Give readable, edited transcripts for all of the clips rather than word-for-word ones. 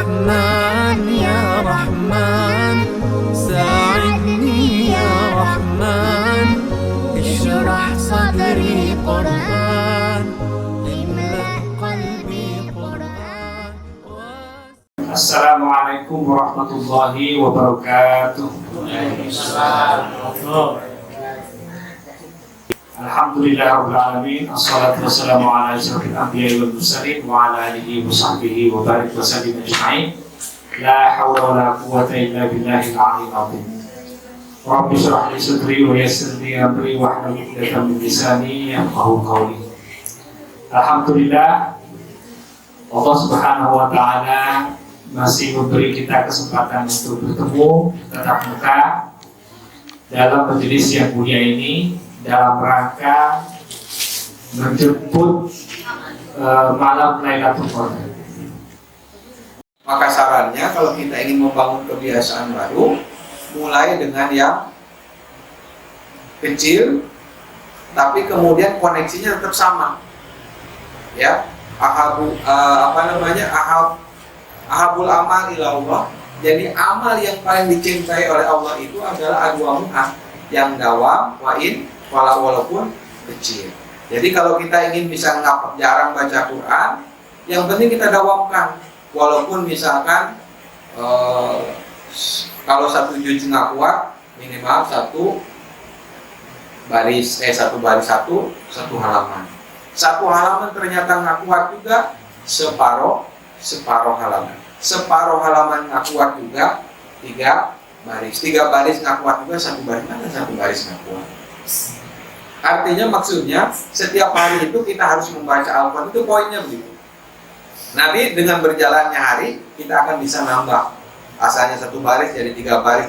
رحمن يا رحمن ساعدني يا رحمن اشرح صدري قرآن املأ قلبي قرآن. Assalamualaikum warahmatullahi wabarakatuh. Alhamdulillah rabbil alamin. Assalatu wassalamu ala asyrafil anbiya'i wal mursalin wa ala alihi wa sahbihi wa barik wa sallim ajma'in. La hawla wa la quwwata illa billahil aliyyil azim. Rabbi shrah li sadri wa yassir li amri wa hlul 'uqdatam min lisani yafqahu qawli. Alhamdulillah, Allah Subhanahu wa taala masih memberi kita kesempatan untuk bertemu tatap muka dalam majelis yang mulia ini dalam rangka menjemput malam Lailatul Qadar. Maka sarannya kalau kita ingin membangun kebiasaan baru, mulai dengan yang kecil, tapi kemudian koneksinya tetap sama. Ya, ahabul amal ila Allah. Jadi amal yang paling dicintai oleh Allah itu adalah adwamuha, yang dawam walaupun kecil. Jadi kalau kita ingin bisa jarang baca Quran, yang penting kita dawamkan. Walaupun misalkan kalau satu juz nggak kuat, minimal satu baris satu halaman. Satu halaman ternyata nggak kuat juga, separuh halaman. Separuh halaman nggak kuat juga, tiga baris nggak kuat juga, satu baris nggak kuat. Artinya maksudnya setiap hari itu kita harus membaca Al-Quran, itu poinnya begitu. Nanti dengan berjalannya hari kita akan bisa nambah. Asalnya satu baris jadi tiga baris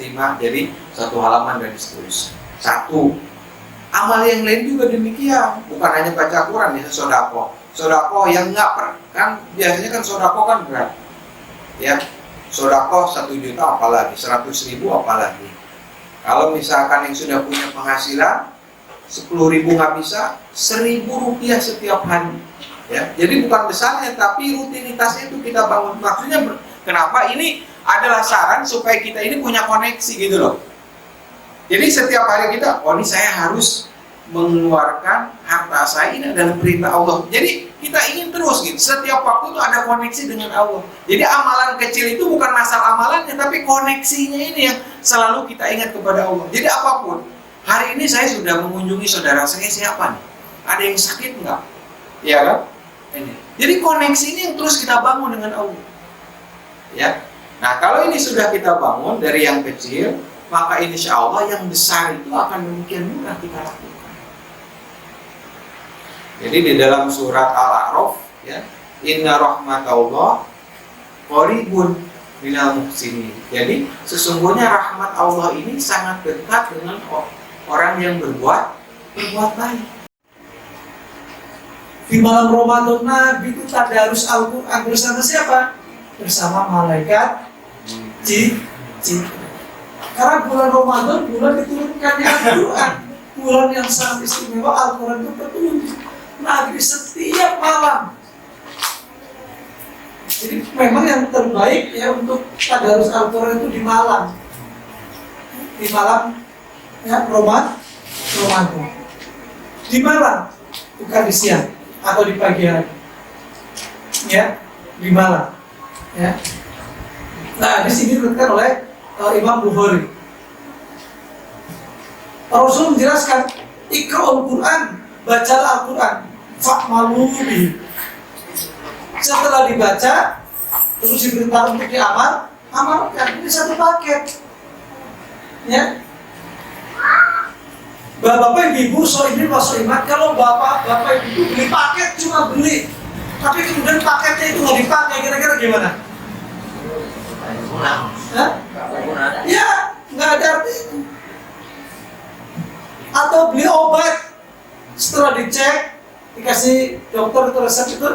5, jadi satu halaman dan seterusnya. Satu. Amal yang lain juga demikian, bukan hanya baca Quran, ya sodako yang nggak kan biasanya kan sodako kan berat, ya sodako 1 juta apalagi 100.000 apalagi. Kalau misalkan yang sudah punya penghasilan 10.000 nggak bisa, 1.000 rupiah setiap hari, ya. Jadi bukan besarnya, tapi rutinitasnya itu kita bangun. Maksudnya kenapa ini adalah saran supaya kita ini punya koneksi gitu loh. Jadi setiap hari kita, ini saya harus mengeluarkan harta saya, ini adalah perintah Allah. Jadi kita ingin terus gitu, setiap waktu itu ada koneksi dengan Allah. Jadi amalan kecil itu bukan masalah amalannya, tapi koneksinya ini yang selalu kita ingat kepada Allah. Jadi apapun, hari ini saya sudah mengunjungi saudara saya, siapa nih? Ada yang sakit enggak? Ya kan? Ini. Jadi koneksi ini yang terus kita bangun dengan Allah. Ya. Nah, kalau ini sudah kita bangun dari yang kecil, maka insya Allah yang besar itu akan demikian mudah kita lakukan. Jadi di dalam surat Al-A'raf, ya, Inna rahmatallah qaribun minal muhsinin. Jadi sesungguhnya rahmat Allah ini sangat dekat dengan orang yang berbuat baik. Di malam Ramadan Nabi itu tadarus Al-Quran bersama siapa? Bersama malaikat jin. Karena bulan Ramadan bulan diturunkannya Al-Quran, bulan yang sangat istimewa. Al-Quran itu petunjuk Nabi setiap malam. Jadi memang yang terbaik ya untuk tadarus Al-Quran itu di malam ya Ramadan. Di malam, bukan di siang atau di pagi hari, ya di malam, ya. Nah di sini dikatakan oleh Imam Bukhari, Rasul menjelaskan, Iqra'ul Quran, bacalah Al-Quran, fa'malu bihi. Setelah dibaca, terus diberitahu untuk amalkan. Ini satu paket, ya. Bapak ibu soimin wasoimat, kalau bapak ibu beli paket cuma beli, tapi kemudian paketnya itu nggak dipakai, kira-kira gimana? Ya, nggak ada artinya. Atau beli obat, setelah dicek, dikasih dokter itu resep itu,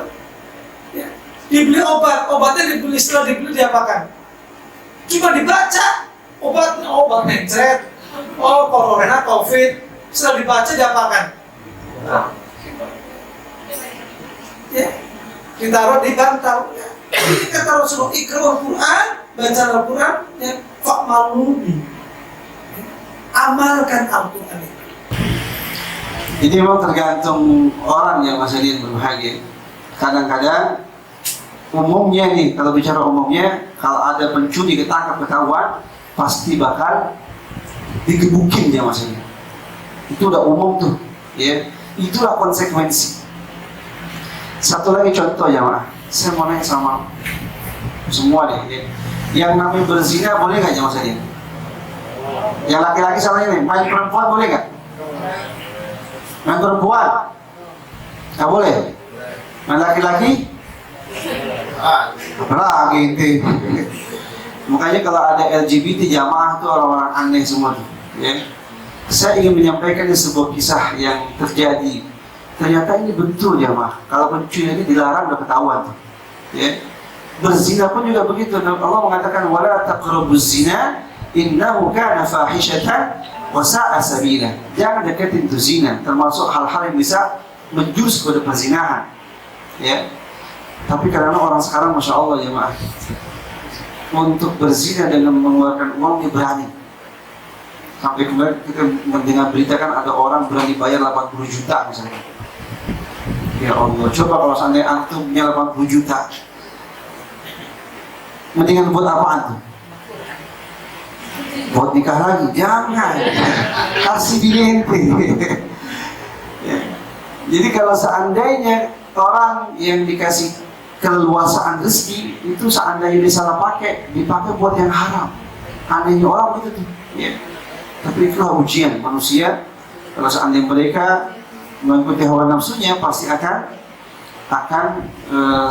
ya, dibeli obatnya dibeli, setelah dibeli diapakan? Cuma dibaca, obat mencret, corona, covid, setelah dibaca diapakan? Ya, ditaruh di bantal. Ini kata Rasulullah, Iqra Al-Quran, baca Al-Quran, ya, fa'malubi. Amalkan Al-Quran itu. Jadi memang tergantung orang yang masih berbahagia. Kadang-kadang umumnya nih, kalau bicara umumnya, kalau ada pencuri ketangkap ketahuan, pasti bakal digebukin dia masanya. Itu udah umum tuh, ya. Itulah konsekuensi. Satu lagi contoh ya, Mak. Saya mau nanya sama semua deh, ya. Yang namanya berzina boleh nggak ya masanya? Yang laki-laki sama ini, main perempuan boleh nggak? Main perempuan nggak boleh. Main laki-laki apalagi itu. Makanya kalau ada LGBT jamaah itu orang-orang aneh semua tuh, ya. Saya ingin menyampaikan sebuah kisah yang terjadi. Ternyata ini betul jamaah. Kalau pencuri ini dilarang udah ketahuan tuh, ya. Berzina pun juga begitu. Allah mengatakan wala taqrabuz zina innahu kana fahishatan wa sa'a sabila. Jangan deketin itu zina, termasuk hal-hal yang bisa menjurus kepada perzinahan, ya. Tapi karena orang sekarang masya Allah jemaah, untuk berzina dengan mengeluarkan uang dia berani. Sampai kemarin kita mendengar berita kan ada orang berani bayar 80 juta misalnya. Ya Allah, coba kalau seandainya antum punya 80 juta, mendingan buat apaan tuh? Buat nikah lagi? Jangan. Kasih bini ente. Ya. Jadi kalau seandainya orang yang dikasih keleluasaan rezeki itu seandainya dia salah pakai, dipakai buat yang haram. Anehnya orang begitu tuh. Ya. Tapi itulah ujian manusia. Kalau seandainya mereka mengikuti hawa nafsunya, pasti akan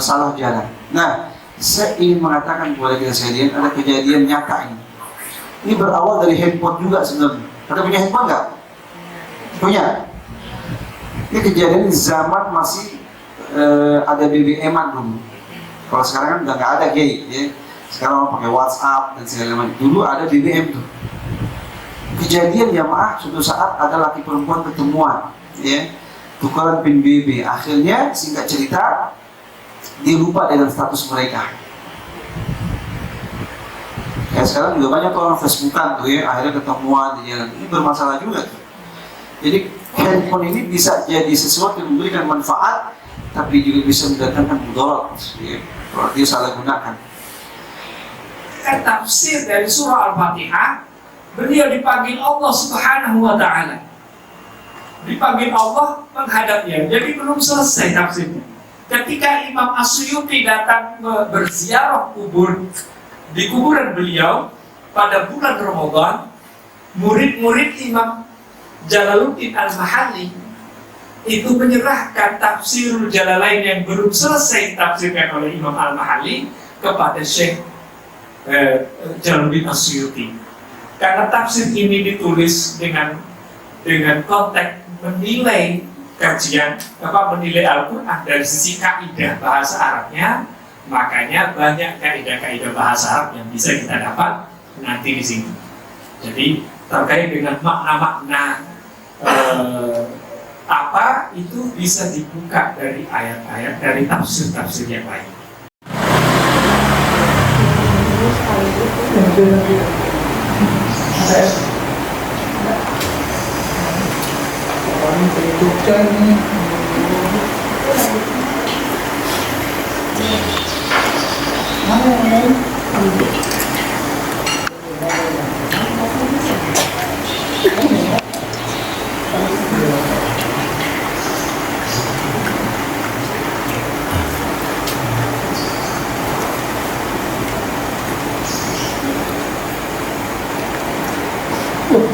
salah jalan. Nah, saya ingin mengatakan kepada kita sekalian, ada kejadian nyata ini. Ini berawal dari handphone juga sebenarnya. Ada punya handphone nggak? Punya. Ini kejadian di zaman masih ada BBM-an dulu. Kalau sekarang kan udah nggak ada kayak, ya. Sekarang orang pakai WhatsApp dan segala macam. Dulu ada BBM tuh. Kejadian jamaah suatu saat ada laki perempuan ketemuan, ya, tukaran pin BB. Akhirnya singkat cerita dia lupa dengan status mereka. Kayak sekarang juga banyak orang Facebookan tuh, ya, akhirnya ketemuan di jalan. Ini bermasalah juga tuh. Jadi handphone ini bisa jadi sesuatu yang memberikan manfaat, tapi juga bisa mendatangkan mudarat, ya, kalau dia salah gunakan. Tafsir dari surah Al-Fatihah, beliau dipanggil Allah Subhanahu wa Ta'ala. Dipanggil Allah menghadapnya, jadi belum selesai tafsirnya. Ketika Imam As-Suyuti datang berziarah kubur di kuburan beliau pada bulan Ramadan, murid-murid Imam Jalaluddin Al-Mahalli itu menyerahkan tafsirul Jalalain yang belum selesai ditafsirkan oleh Imam Al-Mahalli kepada Syekh Jalaluddin As-Suyuti. Karena tafsir ini ditulis dengan konteks menilai kajian, menilai Al-Quran dari sisi kaidah bahasa Arabnya, makanya banyak kaidah-kaidah bahasa Arab yang bisa kita dapat nanti di sini. Jadi terkait dengan makna-makna apa itu bisa dibuka dari ayat-ayat, dari tafsir-tafsir yang lain.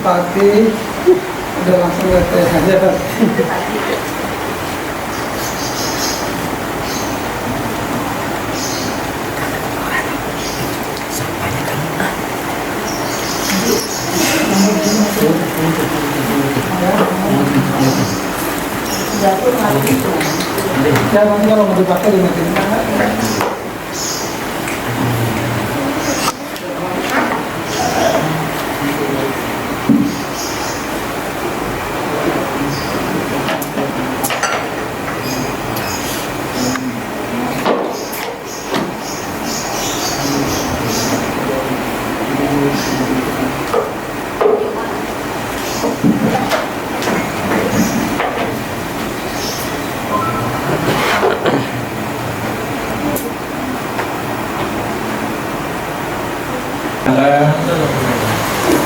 Pagi udah langsung ke teh aja Pak. Ya nanti kalau mau dipakai dimatiin.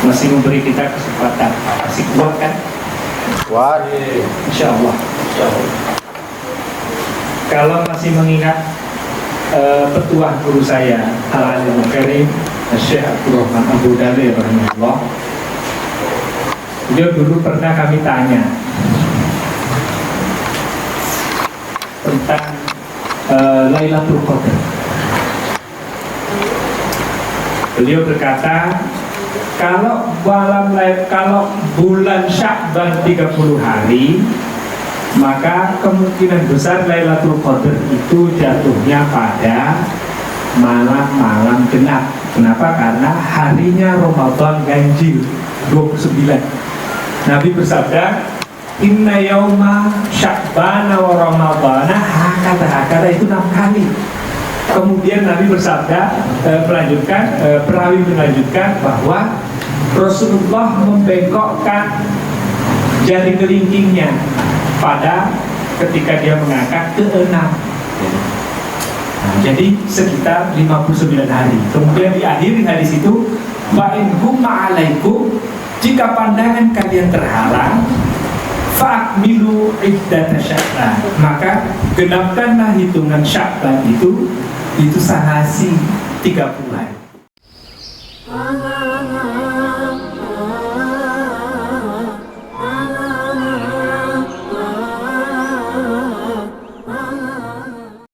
masih memberi kita kesempatan. Masih kuat kan? Kuat. Insya Allah. Kalau masih mengingat petuah guru saya Al-Alim Karim Syekh Abdurrahman Abu Dali rahimahullah, beliau dulu pernah kami tanya tentang Lailatul Qadar. Beliau berkata, kalau bulan Sya'ban 30 hari, maka kemungkinan besar Lailatul Qadar itu jatuhnya pada malam-malam genap. Kenapa? Karena harinya Ramadan ganjil 29. Nabi bersabda, inna yauma Sya'ban wa Ramadana hakada itu 6 kali. Kemudian Nabi bersabda, perawi melanjutkan bahwa Rasulullah membengkokkan jari kelingkingnya pada ketika dia mengangkat ke-6. Jadi sekitar 59 hari. Kemudian diakhiri hadis itu, wa in humma alaikum, jika pandangan kalian terhalang, fa'akmilu iddata Sya'ban, maka genapkanlah hitungan Sya'ban itu sahasi 30 hari.